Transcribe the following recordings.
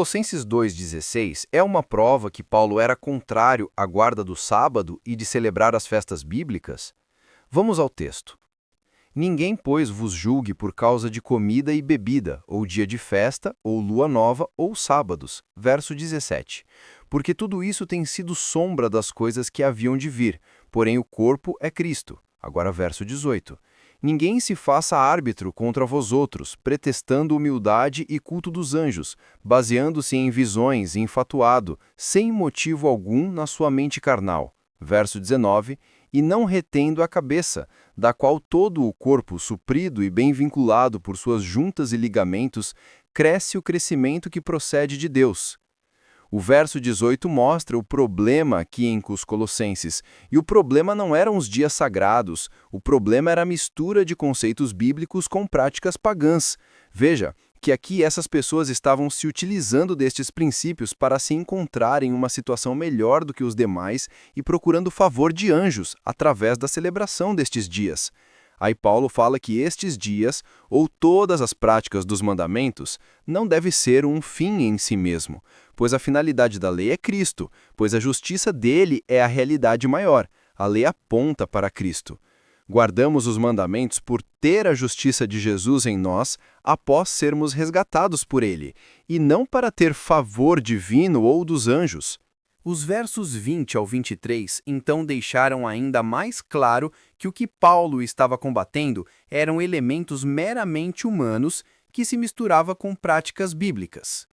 Colossenses 2,16 é uma prova que Paulo era contrário à guarda do sábado e de celebrar as festas bíblicas? Vamos ao texto. Ninguém, pois, vos julgue por causa de comida e bebida, ou dia de festa, ou lua nova, ou sábados. Verso 17. Porque tudo isso tem sido sombra das coisas que haviam de vir, porém o corpo é Cristo. Agora verso 18. Ninguém se faça árbitro contra vós outros, pretextando humildade e culto dos anjos, baseando-se em visões, enfatuado, sem motivo algum na sua mente carnal. Verso 19. E não retendo a cabeça, da qual todo o corpo, suprido e bem vinculado por suas juntas e ligamentos, cresce o crescimento que procede de Deus. O verso 18 mostra o problema aqui em os Colossenses, e o problema não eram os dias sagrados, o problema era a mistura de conceitos bíblicos com práticas pagãs. Veja que aqui essas pessoas estavam se utilizando destes princípios para se encontrarem em uma situação melhor do que os demais e procurando o favor de anjos através da celebração destes dias. Aí Paulo fala que estes dias, ou todas as práticas dos mandamentos, não deve ser um fim em si mesmo, pois a finalidade da lei é Cristo, pois a justiça dele é a realidade maior. A lei aponta para Cristo. Guardamos os mandamentos por ter a justiça de Jesus em nós após sermos resgatados por ele, e não para ter favor divino ou dos anjos. Os versos 20 ao 23 então deixaram ainda mais claro que o que Paulo estava combatendo eram elementos meramente humanos que se misturava com práticas bíblicas.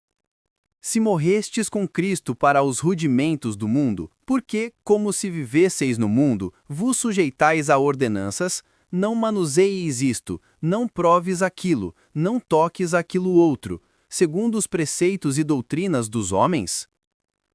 Se morrestes com Cristo para os rudimentos do mundo, por que, como se vivesseis no mundo, vos sujeitais a ordenanças? Não manuseieis isto, não proves aquilo, não toques aquilo outro, segundo os preceitos e doutrinas dos homens?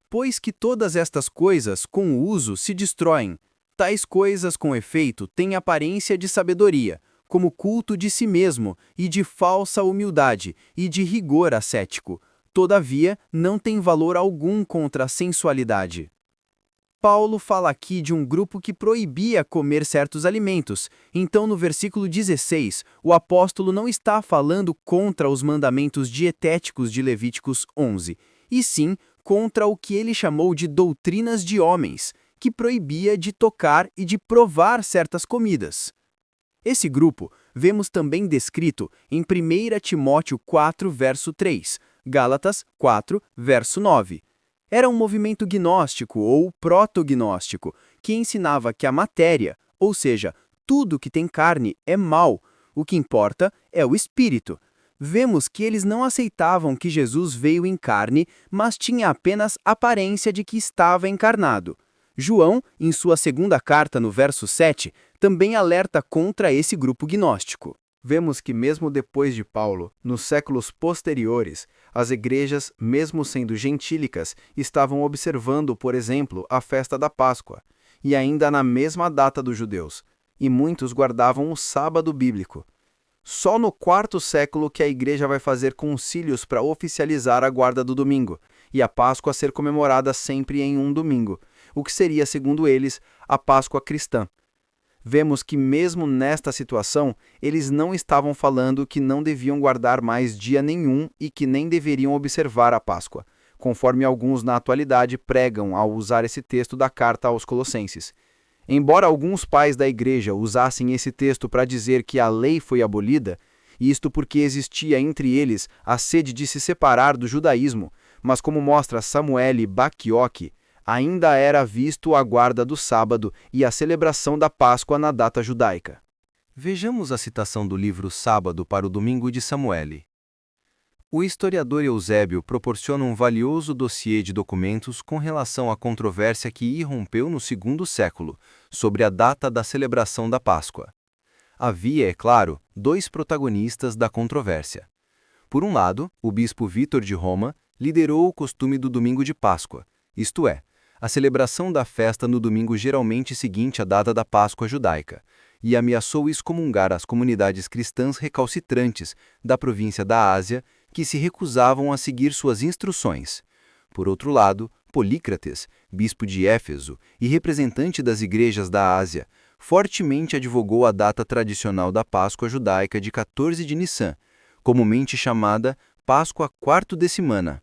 Pois que todas estas coisas, com o uso, se destroem. Tais coisas, com efeito, têm aparência de sabedoria, como culto de si mesmo, e de falsa humildade, e de rigor ascético. Todavia, não tem valor algum contra a sensualidade. Paulo fala aqui de um grupo que proibia comer certos alimentos. Então, no versículo 16, o apóstolo não está falando contra os mandamentos dietéticos de Levíticos 11, e sim contra o que ele chamou de doutrinas de homens, que proibia de tocar e de provar certas comidas. Esse grupo vemos também descrito em 1 Timóteo 4, verso 3, Gálatas 4, verso 9. Era um movimento gnóstico ou protognóstico que ensinava que a matéria, ou seja, tudo que tem carne, é mau, o que importa é o espírito. Vemos que eles não aceitavam que Jesus veio em carne, mas tinha apenas aparência de que estava encarnado. João, em sua segunda carta, no verso 7, também alerta contra esse grupo gnóstico. Vemos que mesmo depois de Paulo, nos séculos posteriores, as igrejas, mesmo sendo gentílicas, estavam observando, por exemplo, a festa da Páscoa, e ainda na mesma data dos judeus, e muitos guardavam o sábado bíblico. Só no quarto século que a igreja vai fazer concílios para oficializar a guarda do domingo, e a Páscoa ser comemorada sempre em um domingo, o que seria, segundo eles, a Páscoa cristã. Vemos que mesmo nesta situação, eles não estavam falando que não deviam guardar mais dia nenhum e que nem deveriam observar a Páscoa, conforme alguns na atualidade pregam ao usar esse texto da carta aos Colossenses. Embora alguns pais da igreja usassem esse texto para dizer que a lei foi abolida, isto porque existia entre eles a sede de se separar do judaísmo, mas como mostra Samuel Bacchiocchi, ainda era visto a guarda do sábado e a celebração da Páscoa na data judaica. Vejamos a citação do livro Sábado para o Domingo de Samuel. O historiador Eusébio proporciona um valioso dossiê de documentos com relação à controvérsia que irrompeu no segundo século, sobre a data da celebração da Páscoa. Havia, é claro, dois protagonistas da controvérsia. Por um lado, o bispo Vítor de Roma liderou o costume do domingo de Páscoa, isto é, a celebração da festa no domingo geralmente seguinte à data da Páscoa judaica, e ameaçou excomungar as comunidades cristãs recalcitrantes da província da Ásia que se recusavam a seguir suas instruções. Por outro lado, Polícrates, bispo de Éfeso e representante das igrejas da Ásia, fortemente advogou a data tradicional da Páscoa judaica de 14 de Nissan, comumente chamada Páscoa quarto-decimana.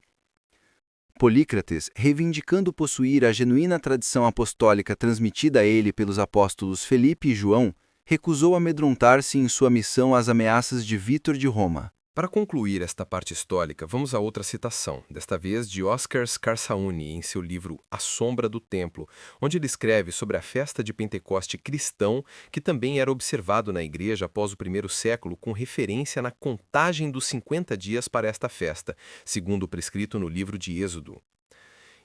Polícrates, reivindicando possuir a genuína tradição apostólica transmitida a ele pelos apóstolos Felipe e João, recusou amedrontar-se em sua missão às ameaças de Vítor de Roma. Para concluir esta parte histórica, vamos a outra citação, desta vez de Oscar Scarsauni, em seu livro A Sombra do Templo, onde ele escreve sobre a festa de Pentecoste cristão, que também era observado na igreja após o primeiro século, com referência na contagem dos 50 dias para esta festa, segundo o prescrito no livro de Êxodo.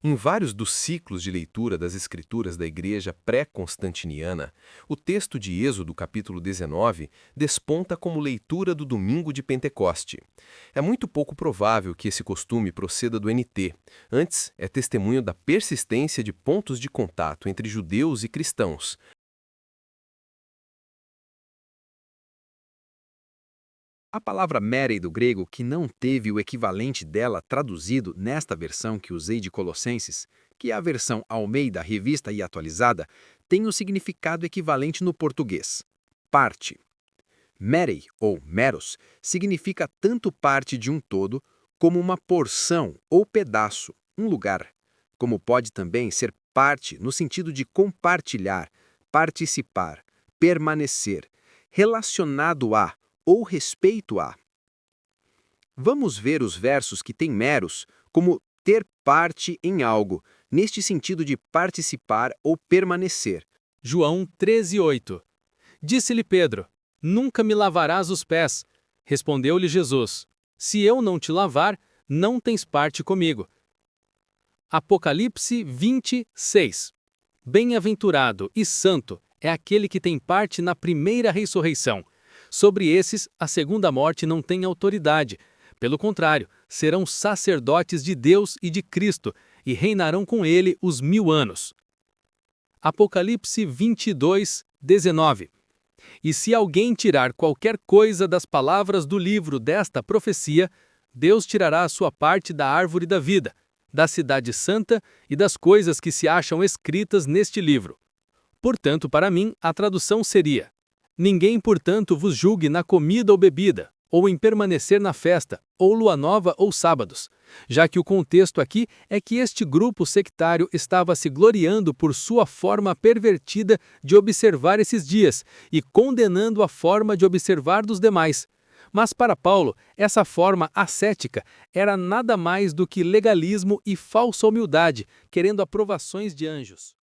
Em vários dos ciclos de leitura das Escrituras da Igreja pré-constantiniana, o texto de Êxodo, capítulo 19, desponta como leitura do domingo de Pentecoste. É muito pouco provável que esse costume proceda do NT. Antes, é testemunho da persistência de pontos de contato entre judeus e cristãos. A palavra Mérei do grego, que não teve o equivalente dela traduzido nesta versão que usei de Colossenses, que é a versão Almeida Revista e Atualizada, tem o significado equivalente no português: parte. Mérei, ou meros, significa tanto parte de um todo, como uma porção ou pedaço, um lugar. Como pode também ser parte no sentido de compartilhar, participar, permanecer, relacionado a ou respeito a. Vamos ver os versos que têm meros como ter parte em algo, neste sentido de participar ou permanecer. João 13:8. Disse-lhe Pedro: Nunca me lavarás os pés. Respondeu-lhe Jesus: Se eu não te lavar, não tens parte comigo. Apocalipse 20:6. Bem-aventurado e santo é aquele que tem parte na primeira ressurreição. Sobre esses, a segunda morte não tem autoridade. Pelo contrário, serão sacerdotes de Deus e de Cristo, e reinarão com ele os 1000 anos. Apocalipse 22:19. E se alguém tirar qualquer coisa das palavras do livro desta profecia, Deus tirará a sua parte da árvore da vida, da cidade santa e das coisas que se acham escritas neste livro. Portanto, para mim, a tradução seria: Ninguém, portanto, vos julgue na comida ou bebida, ou em permanecer na festa, ou lua nova ou sábados, já que o contexto aqui é que este grupo sectário estava se gloriando por sua forma pervertida de observar esses dias e condenando a forma de observar dos demais. Mas para Paulo, essa forma ascética era nada mais do que legalismo e falsa humildade, querendo aprovações de anjos.